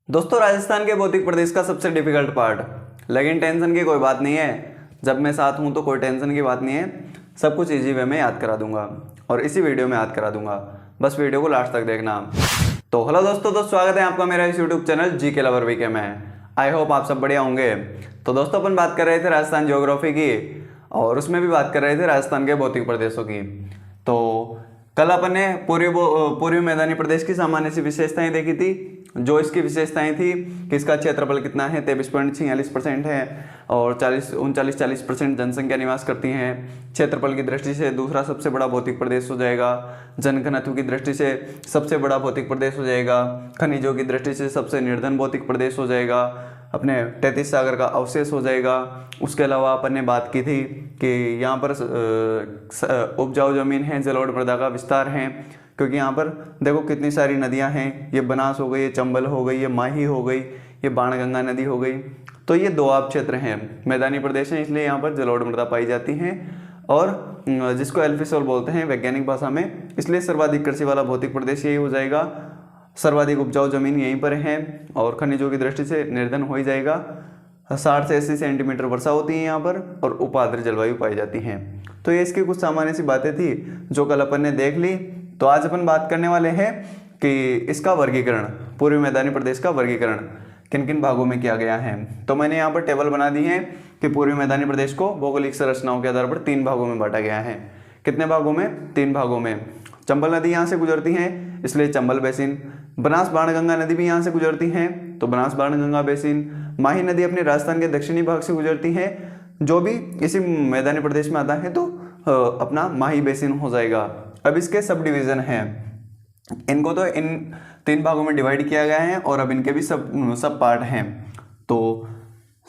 दोस्तों, राजस्थान के भौतिक प्रदेश का सबसे डिफिकल्ट पार्ट, लेकिन टेंशन की कोई बात नहीं है। जब मैं साथ हूँ तो कोई टेंशन की बात नहीं है। सब कुछ इजी वे में याद करा दूंगा और इसी वीडियो में याद करा दूंगा। बस वीडियो को लास्ट तक देखना। तो हेलो दोस्तों, स्वागत है आपका मेरा इस YouTube channel GK lover VK में। आई होप आप सब बढ़िया होंगे। तो दोस्तों, अपन बात कर रहे थे राजस्थान ज्योग्राफी की और उसमें भी बात कर रहे थे राजस्थान के भौतिक प्रदेशों की। तो कल अपन ने पूर्वी मैदानी प्रदेश की सामान्य सी विशेषताएं देखी थी। जो इसकी विशेषताएं थी कि इसका क्षेत्रफल कितना है, 23.46% है और 39-40% जनसंख्या निवास करती हैं। क्षेत्रफल की दृष्टि से दूसरा सबसे बड़ा भौतिक प्रदेश हो जाएगा। जनघनत्व की दृष्टि से सबसे बड़ा भौतिक प्रदेश हो जाएगा। खनिजों की दृष्टि से सबसे निर्धन भौतिक प्रदेश हो जाएगा। अपने 33 सागर का अवशेष हो जाएगा। उसके अलावा अपन ने बात की थी कि यहाँ पर उपजाऊ जमीन है, जलोढ़ मृदा का विस्तार है, क्योंकि यहाँ पर देखो कितनी सारी नदियाँ हैं। ये बनास हो गई, ये चंबल हो गई, ये माही हो गई, ये बाणगंगा नदी हो गई। तो ये दोआब क्षेत्र हैं, मैदानी प्रदेश हैं, इसलिए यहाँ पर जलोढ़ मृदा पाई जाती हैं और जिसको एल्फिसोल बोलते हैं वैज्ञानिक भाषा में। इसलिए सर्वाधिक कृषि वाला भौतिक प्रदेश यही हो जाएगा। सर्वाधिक उपजाऊ जमीन यहीं पर है और खनिजों की दृष्टि से निर्धन हो ही जाएगा। 60 से 80 सेंटीमीटर वर्षा होती है यहाँ पर और उपाद्र जलवायु पाई जाती है। तो ये इसकी कुछ सामान्य सी बातें थी जो कल अपन ने देख ली। तो आज अपन बात करने वाले हैं कि इसका वर्गीकरण, पूर्वी मैदानी प्रदेश का वर्गीकरण किन किन भागों में किया गया है। तो मैंने यहाँ पर टेबल बना दी है कि पूर्वी मैदानी प्रदेश को भौगोलिक संरचनाओं के आधार पर 3 भागों में बांटा गया है। कितने भागों में? 3 भागों में। चंबल नदी यहाँ से गुजरती है, इसलिए चंबल बेसिन। बनास बाणगंगा नदी भी यहाँ से गुजरती है, तो बनास बाणगंगा बेसिन। माही नदी अपने राजस्थान के दक्षिणी भाग से गुजरती है, जो भी इसी मैदानी प्रदेश में आता है तो अपना माही बेसिन हो जाएगा। अब इसके सब डिवीजन हैं, इनको तो इन 3 भागों में डिवाइड किया गया है और अब इनके भी सब पार्ट हैं। तो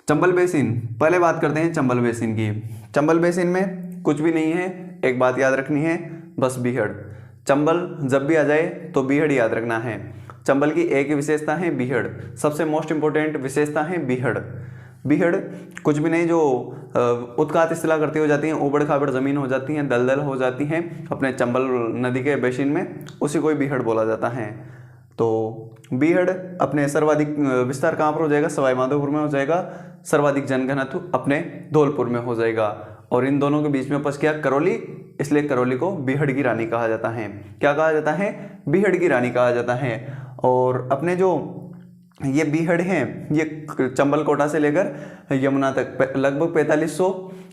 चंबल बेसिन, पहले बात करते हैं चंबल बेसिन की। चंबल बेसिन में कुछ भी नहीं है, एक बात याद रखनी है, बस बीहड़। चंबल जब भी आ जाए तो बीहड़ याद रखना है। चंबल की एक ही विशेषता है बीहड़, सबसे मोस्ट इंपोर्टेंट विशेषता है बीहड़। बीहड़ कुछ भी नहीं, जो उत्कात शिला करती हो जाती हैं, ऊबड़ खाबड़ जमीन हो जाती हैं, दलदल हो जाती हैं अपने चंबल नदी के बेसिन में, उसी को बीहड़ बोला जाता है। तो बीहड़ अपने सर्वाधिक विस्तार कहाँ पर हो जाएगा? सवाई माधोपुर में हो जाएगा। सर्वाधिक जनघनत्व अपने धौलपुर में हो जाएगा और इन दोनों के बीच में उपज किया करौली, इसलिए करौली को बीहड़ की रानी कहा जाता है। क्या कहा जाता है? बीहड़ की रानी कहा जाता है। और अपने जो ये बीहड़ हैं, ये चंबल कोटा से लेकर यमुना तक लगभग 4500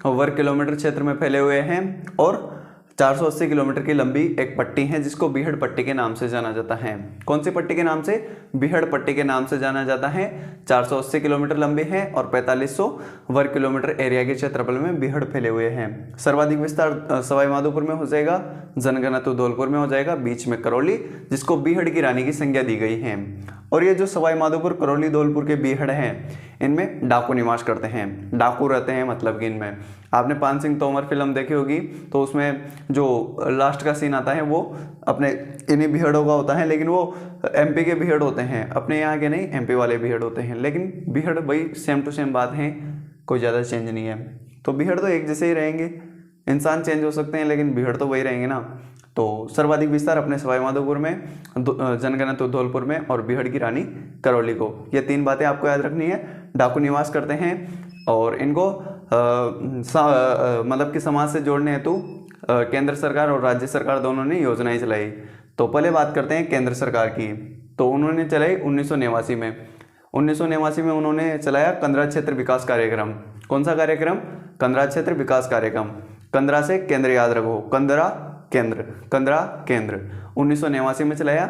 वर्ग किलोमीटर क्षेत्र में फैले हुए हैं और 480 किलोमीटर की लंबी एक पट्टी है जिसको बीहड़ पट्टी के नाम से जाना जाता है। कौन सी पट्टी के नाम से? बीहड़ पट्टी के नाम से जाना जाता है। 480 किलोमीटर लंबी है और 4500 वर्ग किलोमीटर एरिया के क्षेत्रफल में बीहड़ फैले हुए हैं। सर्वाधिक विस्तार सवाई माधोपुर में हो जाएगा, जनघनत्व धौलपुर में हो जाएगा, बीच में करौली, जिसको बीहड़ की रानी की संज्ञा दी गई है। और ये जो सवाई माधोपुर, करौली, धौलपुर के बीहड़ हैं, इनमें डाकू निवास करते हैं, डाकू रहते हैं, मतलब कि इनमें आपने पान सिंह तोमर फिल्म देखी होगी, तो उसमें जो लास्ट का सीन आता है वो अपने इन्हीं बीहड़ों का होता है, लेकिन वो एमपी के बीहड़ होते हैं, अपने यहाँ के नहीं, एमपी वाले बीहड़ होते हैं। लेकिन बीहड़ वही सेम टू सेम बात है, कोई ज़्यादा चेंज नहीं है। तो बीहड़ तो एक जैसे ही रहेंगे, इंसान चेंज हो सकते हैं लेकिन बीहड़ तो वही रहेंगे ना। तो सर्वाधिक विस्तार अपने सवाई माधोपुर में, जनघनत्व धौलपुर में और बीहड़ की रानी करौली को। ये 3 बातें आपको याद रखनी है। डाकू निवास करते हैं और इनको मतलब कि समाज से जोड़ने हेतु केंद्र सरकार और राज्य सरकार दोनों ने योजनाएं चलाई। तो पहले बात करते हैं केंद्र सरकार की। तो उन्होंने चलाई 1989 में। 1989 में उन्होंने चलाया कंदरा क्षेत्र विकास कार्यक्रम। कौन सा कार्यक्रम? कंदरा क्षेत्र विकास कार्यक्रम। कंदरा से केंद्र याद रखो, कंदरा केंद्र, कंदरा केंद्र 1989 में चलाया,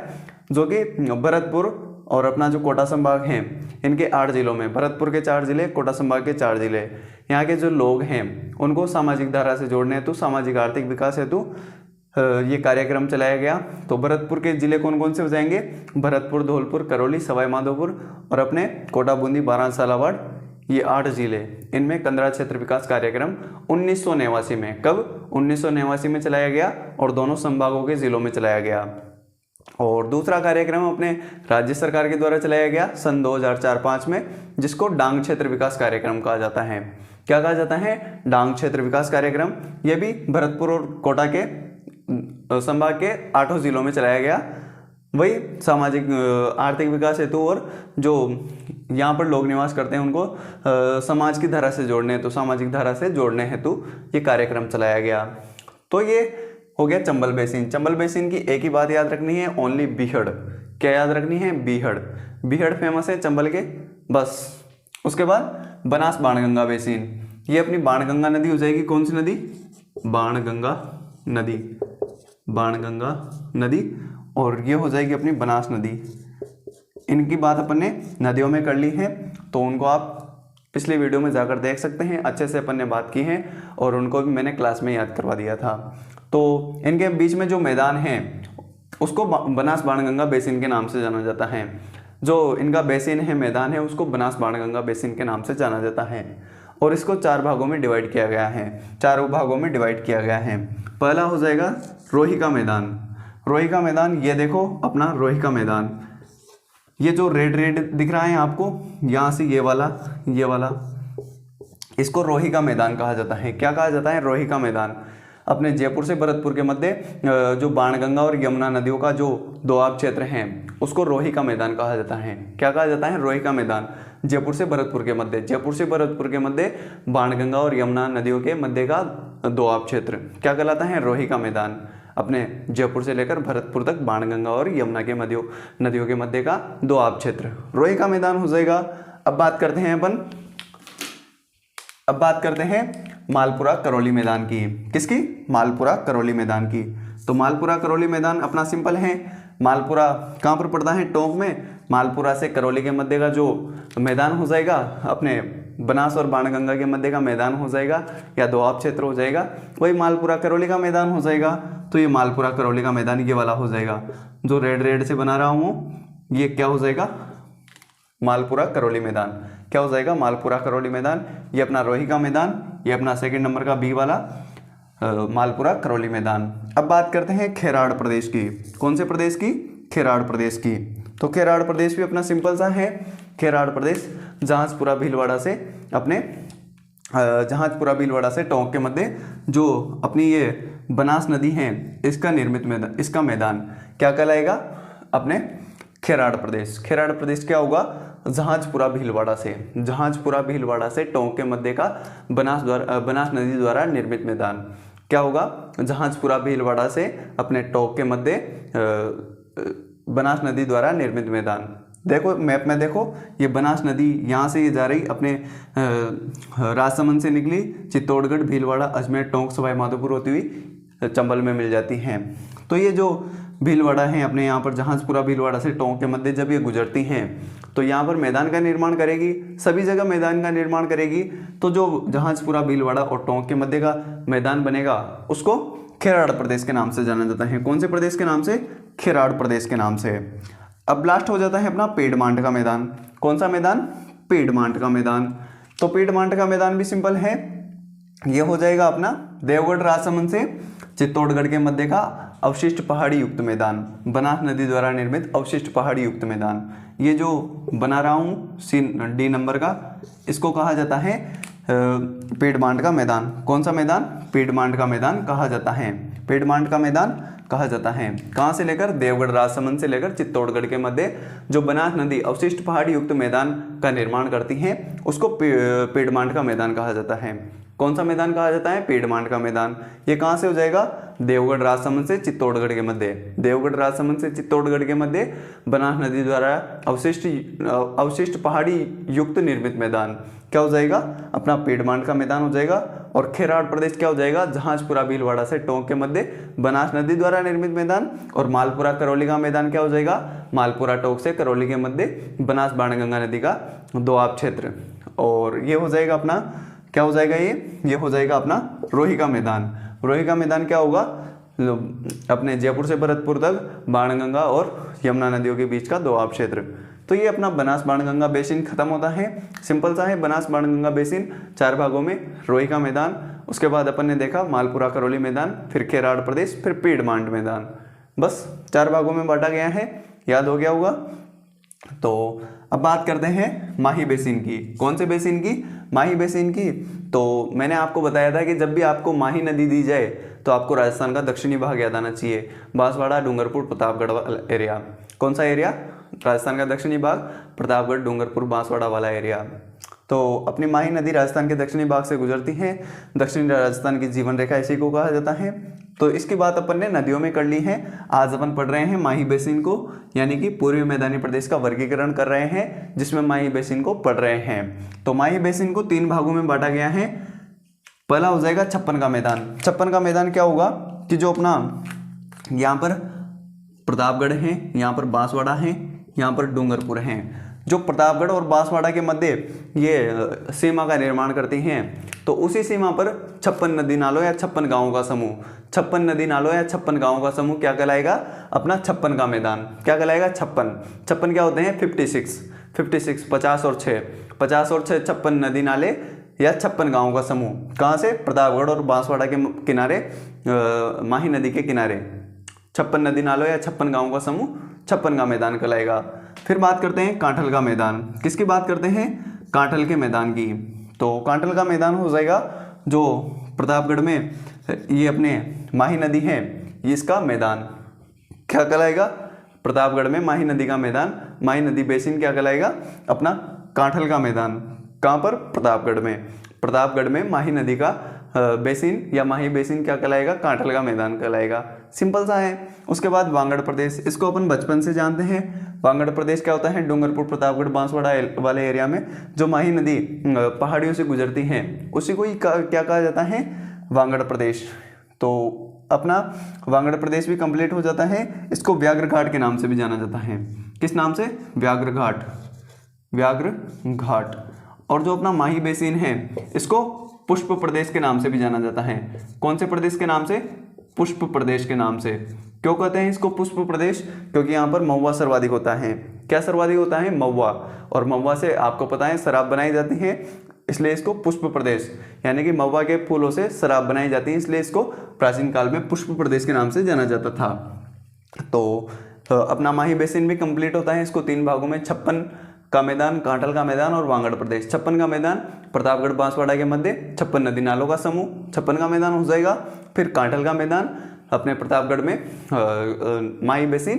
जो कि भरतपुर और अपना जो कोटा संभाग हैं, इनके 8 जिलों में, भरतपुर के 4 जिले, कोटा संभाग के 4 जिले, यहाँ के जो लोग हैं उनको सामाजिक धारा से जोड़ने हेतु, सामाजिक आर्थिक विकास हेतु ये कार्यक्रम चलाया गया। तो भरतपुर के जिले कौन कौन से हो जाएंगे? भरतपुर, धौलपुर, करौली, सवाई माधोपुर और अपने कोटा, बूंदी, बारां, झालावाड़, ये 8 जिले, इनमें कंदरा क्षेत्र विकास कार्यक्रम 1989 में, कब? 1989 में चलाया गया और दोनों संभागों के जिलों में चलाया गया। और दूसरा कार्यक्रम अपने राज्य सरकार के द्वारा चलाया गया सन 2004-05 में, जिसको डांग क्षेत्र विकास कार्यक्रम कहा जाता है। क्या कहा जाता है? डांग क्षेत्र विकास कार्यक्रम। यह भी भरतपुर और कोटा के संभाग के 8 जिलों में चलाया गया। वही सामाजिक आर्थिक विकास हेतु और जो यहाँ पर लोग निवास करते हैं उनको समाज की धारा से जोड़ने हेतु, सामाजिक धारा से जोड़ने हेतु ये कार्यक्रम चलाया गया। तो ये हो गया चंबल बेसिन। चंबल बेसिन की एक ही बात याद रखनी है, ओनली बीहड़। क्या याद रखनी है? बीहड़। बीहड़ फेमस है चंबल के, बस। उसके बाद बनास बाणगंगा बेसिन, ये अपनी बाणगंगा नदी हो जाएगी। कौन सी नदी? बाणगंगा नदी, बाणगंगा नदी। और ये हो जाएगी अपनी बनास नदी। इनकी बात अपन ने नदियों में कर ली है, तो उनको आप पिछली वीडियो में जाकर देख सकते हैं, अच्छे से अपन ने बात की है और उनको भी मैंने क्लास में याद करवा दिया था। तो इनके बीच में जो मैदान है उसको बनास बाणगंगा बेसिन के नाम से जाना जाता है। जो इनका बेसिन है, मैदान है, उसको बनास बाणगंगा बेसिन के नाम से जाना जाता है। और इसको 4 भागों में डिवाइड किया गया है, 4 भागों में डिवाइड किया गया है। पहला हो जाएगा रोही का मैदान। रोही का मैदान, ये देखो अपना रोही का मैदान, ये जो रेड रेड दिख रहा है आपको, यहाँ से ये वाला, इसको रोही का मैदान कहा जाता है। क्या कहा जाता है? रोही का मैदान। अपने जयपुर से भरतपुर के मध्य जो बाणगंगा और यमुना नदियों का जो दोआब क्षेत्र है उसको रोही का मैदान कहा जाता है। क्या कहा जाता है? रोही का मैदान। जयपुर से भरतपुर के मध्य, जयपुर से भरतपुर के मध्य बाणगंगा और यमुना नदियों के मध्य का दोआब क्षेत्र क्या कहलाता है? रोही का मैदान। अपने जयपुर से लेकर भरतपुर तक बाणगंगा और यमुना के नदियों के मध्य का दोआब क्षेत्र रोही का मैदान हो जाएगा। अब बात करते हैं मालपुरा करौली मैदान की। किसकी? मालपुरा करौली मैदान की। तो मालपुरा करौली मैदान अपना सिंपल है। मालपुरा कहाँ पर पड़ता है? टोंक में। मालपुरा से करौली के मध्य का जो मैदान हो जाएगा, अपने बनास और बाणगंगा के मध्य का मैदान हो जाएगा या दोआब क्षेत्र हो जाएगा, वही मालपुरा करौली का मैदान हो जाएगा। तो ये मालपुरा करौली का मैदान ये वाला हो जाएगा, जो रेड रेड से बना रहा हूँ, ये क्या हो जाएगा? मालपुरा करौली मैदान। क्या हो जाएगा? मालपुरा करौली मैदान। ये अपना रोही का मैदान, ये अपना सेकंड नंबर का बी वाला मालपुरा करौली मैदान। अब बात करते हैं खेराड़ प्रदेश की। कौन से प्रदेश की? खेराड़ प्रदेश की। तो खेराड़ प्रदेश भी अपना सिंपल सा है। खेराड़ प्रदेश जहाजपुरा भीलवाड़ा से टोंक के मध्य जो अपनी ये बनास नदी है इसका मैदान क्या कहलाएगा? अपने खेराड़ प्रदेश। खेराड़ प्रदेश क्या होगा? जहाजपुरा भीलवाड़ा से टोंक के मध्य का बनास नदी द्वारा निर्मित मैदान क्या होगा? जहाजपुरा भीलवाड़ा से अपने टोंक के मध्य बनास नदी द्वारा निर्मित मैदान। देखो मैप में देखो, ये बनास नदी यहाँ से ये जा रही अपने राजसमंद से निकली, चित्तौड़गढ़, भीलवाड़ा, अजमेर, टोंक, सवाई माधोपुर होती हुई चंबल में मिल जाती हैं। तो ये जो भीलवाड़ा है अपने यहाँ पर जहाजपुरा भीलवाड़ा से टोंक के मध्य जब ये गुजरती हैं तो यहाँ पर मैदान का निर्माण करेगी, सभी जगह मैदान का निर्माण करेगी। तो जो जहाजपुरा भीलवाड़ा और टोंक के मध्य का मैदान बनेगा उसको खेराड़ प्रदेश के नाम से जाना जाता है। कौन से प्रदेश के नाम से? खेराड़ प्रदेश के नाम से। अब लास्ट हो जाता है अपना पेड़मांट का मैदान। कौन सा मैदान? पेड़मांट का मैदान। तो पेड़मांट का मैदान भी सिंपल है, ये हो जाएगा अपना देवगढ़ राजसमंद से चित्तौड़गढ़ के मध्य का अवशिष्ट पहाड़ी युक्त मैदान, बनास नदी द्वारा निर्मित अवशिष्ट पहाड़ी युक्त मैदान। ये जो बना रहा हूँ डी नंबर का, इसको कहा जाता है पेड़मांट का मैदान। कौन सा मैदान? पेड़मांट का मैदान कहा जाता है। पेड़मांट का मैदान कहा जाता है। कहाँ से लेकर? देवगढ़ राजसमंद से लेकर चित्तौड़गढ़ के मध्य जो बनास नदी अवशिष्ट पहाड़ी युक्त मैदान का निर्माण करती है उसको पेड़मांट का मैदान कहा जाता है। कौन सा मैदान कहा जाता है? पेड़मांट का मैदान। ये कहाँ से हो जाएगा? देवगढ़ राजसमंद से चित्तौड़गढ़ के मध्य, देवगढ़ राजसमंद से चित्तौड़गढ़ के मध्य बनास नदी द्वारा अवशिष्ट पहाड़ी युक्त निर्मित मैदान क्या हो जाएगा? अपना पेड़मांट का मैदान हो जाएगा। और खेराड़ प्रदेश क्या हो जाएगा? जहाजपुरा भीलवाड़ा से टोंक के मध्य बनास नदी द्वारा निर्मित मैदान। और मालपुरा करौली का मैदान क्या हो जाएगा? मालपुरा टोंक से करौली के मध्य बनास बाणगंगा नदी का दोआब क्षेत्र। और ये हो जाएगा अपना क्या हो जाएगा? ये हो जाएगा अपना रोही का मैदान। रोही का मैदान क्या होगा? अपने जयपुर से भरतपुर तक बाणगंगा और यमुना नदियों के बीच का दोआब क्षेत्र। तो ये अपना बनास बाणगंगा बेसिन खत्म होता है। सिंपल सा है बनास बाणगंगा बेसिन, 4 भागों में। रोही का मैदान, उसके बाद अपन ने देखा मालपुरा करौली मैदान, फिर खेराड़ प्रदेश, फिर पेड़मांट मैदान। बस 4 भागों में बांटा गया है, याद हो गया होगा। तो अब बात करते हैं माही बेसिन की। कौन से बेसिन की? माही बेसिन की। तो मैंने आपको बताया था कि जब भी आपको माही नदी दी जाए तो आपको राजस्थान का दक्षिणी भाग याद आना चाहिए, बांसवाड़ा, डूंगरपुर, प्रतापगढ़ एरिया। कौन सा एरिया? राजस्थान का दक्षिणी भाग, प्रतापगढ़, डूंगरपुर, बांसवाड़ा वाला एरिया। तो अपनी माही नदी राजस्थान के दक्षिणी भाग से गुजरती है। दक्षिणी राजस्थान की जीवन रेखा इसी को कहा जाता है। तो इसकी बात अपन ने नदियों में कर ली है। आज अपन पढ़ रहे हैं माही बेसिन को, यानी कि पूर्वी मैदानी प्रदेश का वर्गीकरण कर रहे हैं, जिसमें माही बेसिन को पढ़ रहे हैं। तो माही बेसिन को 3 भागों में बांटा गया है। पहला हो जाएगा छप्पन का मैदान। छप्पन का मैदान क्या होगा कि जो अपना यहाँ पर प्रतापगढ़ है, यहाँ पर बांसवाड़ा है, यहाँ पर डूंगरपुर है, जो प्रतापगढ़ और बांसवाड़ा के मध्य ये सीमा का निर्माण करती हैं, तो उसी सीमा पर 56 नदी नालों या 56 गांवों का समूह, 56 नदी नालों या 56 गांवों का समूह क्या कहलाएगा? अपना 56 का मैदान। क्या कहलाएगा? 56 क्या होते हैं? 56 50 और 6 56 नदी नाले या 56 गांवों का समूह। कहाँ से? प्रतापगढ़ और बांसवाड़ा के किनारे, माही नदी के किनारे 56 नदी नालों या 56 गांवों का समूह 56 का मैदान कहलाएगा। फिर बात करते हैं कांठल का मैदान। किसकी बात करते हैं? कांठल के मैदान की। तो कांठल का मैदान हो जाएगा जो प्रतापगढ़ में ये अपने माही नदी है, ये इसका मैदान क्या कहलाएगा? प्रतापगढ़ में माही नदी का मैदान, माही नदी बेसिन क्या कहलाएगा? अपना कांठल का मैदान। कहाँ पर? प्रतापगढ़ में। प्रतापगढ़ में माही नदी का बेसिन या माही बेसिन क्या कहलाएगा? कांठल का मैदान कहलाएगा। सिंपल सा है। उसके बाद वांगड़ प्रदेश, इसको अपन बचपन से जानते हैं। वांगड़ प्रदेश क्या होता है? डूंगरपुर, प्रतापगढ़, बांसवाड़ा वाले एरिया में जो माही नदी पहाड़ियों से गुजरती है, उसी को ही क्या कहा जाता है? वांगड़ प्रदेश। तो अपना वांगड़ प्रदेश भी कंप्लीट हो जाता है। इसको व्याघ्र घाट के नाम से भी जाना जाता है। किस नाम से? व्याघ्र घाट, व्याघ्र घाट। और जो अपना माही बेसिन है, इसको पुष्प प्रदेश के नाम से भी जाना जाता है। कौन से प्रदेश के नाम से? पुष्प प्रदेश के नाम से। क्यों कहते हैं इसको पुष्प प्रदेश? क्योंकि यहाँ पर महुआ सर्वाधिक होता है। क्या सर्वाधिक होता है? महुआ। और महुआ से आपको पता है शराब बनाई जाती है, इसलिए इसको पुष्प प्रदेश, यानी कि महुआ के फूलों से शराब बनाई जाती है, इसलिए इसको प्राचीन काल में पुष्प प्रदेश के नाम से जाना जाता था। तो अपना माही बेसिन भी कंप्लीट होता है। इसको 3 भागों में 56 का मैदान, कांठल का मैदान और वांगड़ प्रदेश। 56 का मैदान प्रतापगढ़ बांसवाड़ा के मध्य 56 नदी नालों का समूह 56 का मैदान हो जाएगा। फिर कांठल का मैदान अपने प्रतापगढ़ में माही बेसिन,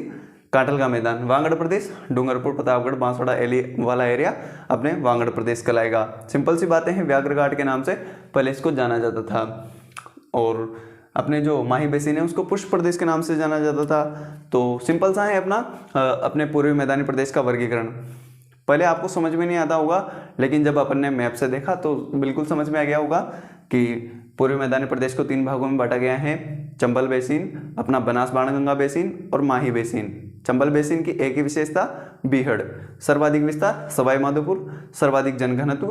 कांठल का मैदान वांगड़ प्रदेश, डूंगरपुर, प्रतापगढ़, बांसवाड़ा वाला एरिया अपने वांगड़ प्रदेश कहलाएगा। सिंपल सी बातें हैं। व्याघ्र घाट के नाम से पहले इसको जाना जाता था। और अपने जो माही बेसिन है उसको पुष्प प्रदेश के नाम से जाना जाता था। तो सिंपल सा है अपना अपने पूर्वी मैदानी प्रदेश का वर्गीकरण। पहले आपको समझ में नहीं आता होगा, लेकिन जब अपन ने मैप से देखा तो बिल्कुल समझ में आ गया होगा कि पूर्वी मैदानी प्रदेश को 3 भागों में बांटा गया है। चंबल बेसिन, अपना बनास बाणगंगा बेसिन और माही बेसिन। चंबल बेसिन की एक ही विशेषता बीहड़, सर्वाधिक विस्तार सवाई माधोपुर, सर्वाधिक जनघनत्व।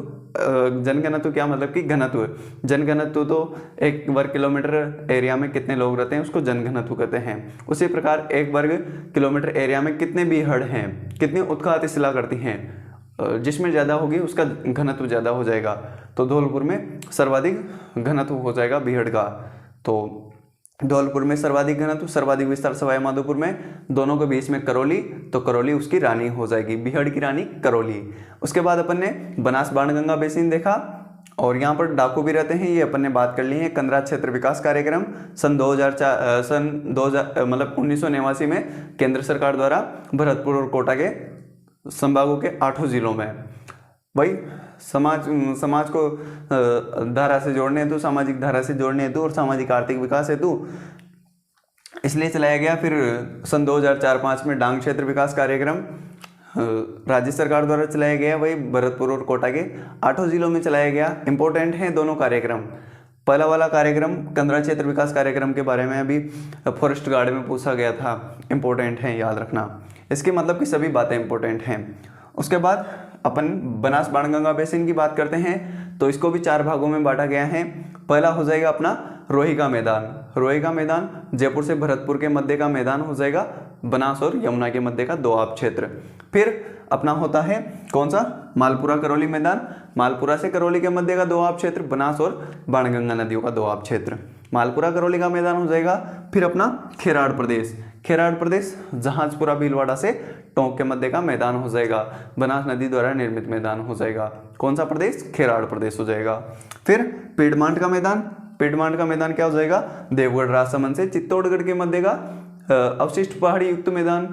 जनघनत्व क्या मतलब कि घनत्व, जनघनत्व तो 1 वर्ग किलोमीटर एरिया में कितने लोग रहते हैं उसको जनघनत्व कहते हैं। उसी प्रकार 1 वर्ग किलोमीटर एरिया में कितने बीहड़ हैं, कितनी उत्खात शिला करती हैं, जिसमें ज़्यादा होगी उसका घनत्व ज़्यादा हो जाएगा। तो धौलपुर में सर्वाधिक घनत्व हो जाएगा बीहड़ का। तो धौलपुर में सर्वाधिक घनत्व, सर्वाधिक विस्तार सवाई माधोपुर में, दोनों के बीच में करौली, तो करौली उसकी रानी हो जाएगी, बीहड़ की रानी करौली। उसके बाद अपन ने बनास बाणगंगा बेसिन देखा और यहाँ पर डाकू भी रहते हैं, ये अपन ने बात कर ली है। कंदरा क्षेत्र विकास कार्यक्रम सन 2000 मतलब 1989 में केंद्र सरकार द्वारा भरतपुर और कोटा के संभागों के 8 जिलों में भाई समाज को धारा से जोड़ने हेतु, सामाजिक धारा से जोड़ने हेतु और सामाजिक आर्थिक विकास हेतु इसलिए चलाया गया। फिर सन 2004-05 में डांग क्षेत्र विकास कार्यक्रम राज्य सरकार द्वारा चलाया गया, वही भरतपुर और कोटा के 8 जिलों में चलाया गया। इंपॉर्टेंट है दोनों कार्यक्रम। पहला वाला कार्यक्रम कंदरा क्षेत्र विकास कार्यक्रम के बारे में अभी फॉरेस्ट गार्ड में पूछा गया था, इंपॉर्टेंट है, याद रखना। इसके मतलब कि सभी बातें इंपॉर्टेंट हैं। उसके बाद अपन बनास बाणगंगा बेसिन की बात करते हैं, तो इसको भी 4 भागों में बांटा गया है। पहला हो जाएगा अपना रोही का मैदान। रोही का मैदान जयपुर से भरतपुर के मध्य का मैदान हो जाएगा, बनास और यमुना के मध्य का दोआब क्षेत्र। फिर अपना होता है कौन सा? मालपुरा करौली मैदान, मालपुरा से करौली के मध्य का दोआब क्षेत्र, बनास और बाणगंगा नदियों का दोआब क्षेत्र। मालपुरा करौली का मैदान हो जाएगा। फिर अपना खेराड़ प्रदेश, खेराड़ प्रदेश जहाजपुरा भीलवाड़ा से टोंक के मध्य का मैदान हो जाएगा, बनास नदी द्वारा निर्मित मैदान हो जाएगा। कौन सा प्रदेश? खेराड़ प्रदेश हो जाएगा। फिर पेडमांट का मैदान, पेडमांट का मैदान क्या हो जाएगा? देवगढ़ राजसमंद से चित्तौड़गढ़ के मध्य का अवशिष्ट पहाड़ी युक्त मैदान।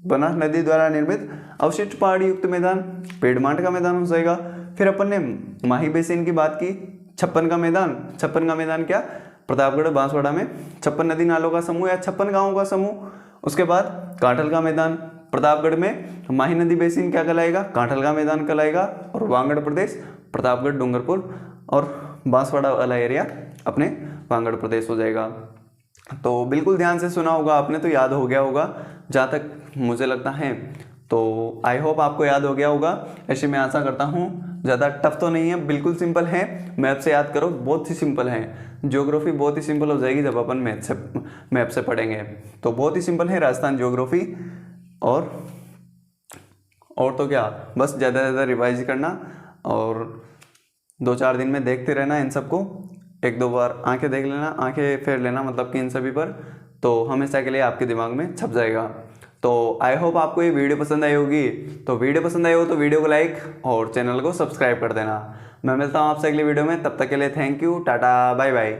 बनास नदी द्वारा निर्मित अवशिष्ट पहाड़ी युक्त मैदान पेड़मांट का मैदान हो जाएगा। फिर अपन ने माही बेसिन की बात की, 56 का मैदान। 56 का मैदान क्या, प्रतापगढ़ बांसवाड़ा में 56 नदी नालों का समूह या 56 गांवों का समूह। उसके बाद कांठल का मैदान, प्रतापगढ़ में माही नदी बेसिन क्या कहलाएगा, कांठल का मैदान कहलाएगा। और वागड़ प्रदेश प्रतापगढ़, डूंगरपुर और बांसवाड़ा वाला एरिया अपने वागड़ प्रदेश हो जाएगा। तो बिल्कुल ध्यान से सुना होगा आपने, तो याद हो गया होगा जहाँ तक मुझे लगता है। तो आई होप आपको याद हो गया होगा, ऐसे मैं आशा करता हूँ। ज़्यादा टफ तो नहीं है, बिल्कुल सिंपल है। मैप से याद करो, बहुत ही सिंपल है। ज्योग्राफी बहुत ही सिंपल हो जाएगी जब अपन मैप से पढ़ेंगे। तो बहुत ही सिंपल है राजस्थान ज्योग्राफी। और तो क्या, बस ज़्यादा से ज़्यादा रिवाइज करना और 2-4 दिन में देखते रहना इन सबको। 1-2 बार आंखें देख लेना, आंखें फेर लेना, मतलब कि इन सभी पर, तो हमेशा के लिए आपके दिमाग में छप जाएगा। तो आई होप आपको ये वीडियो पसंद आई होगी। तो वीडियो पसंद आई हो तो वीडियो को लाइक और चैनल को सब्सक्राइब कर देना। मैं मिलता हूँ आपसे अगली वीडियो में, तब तक के लिए thank you, tata, bye bye.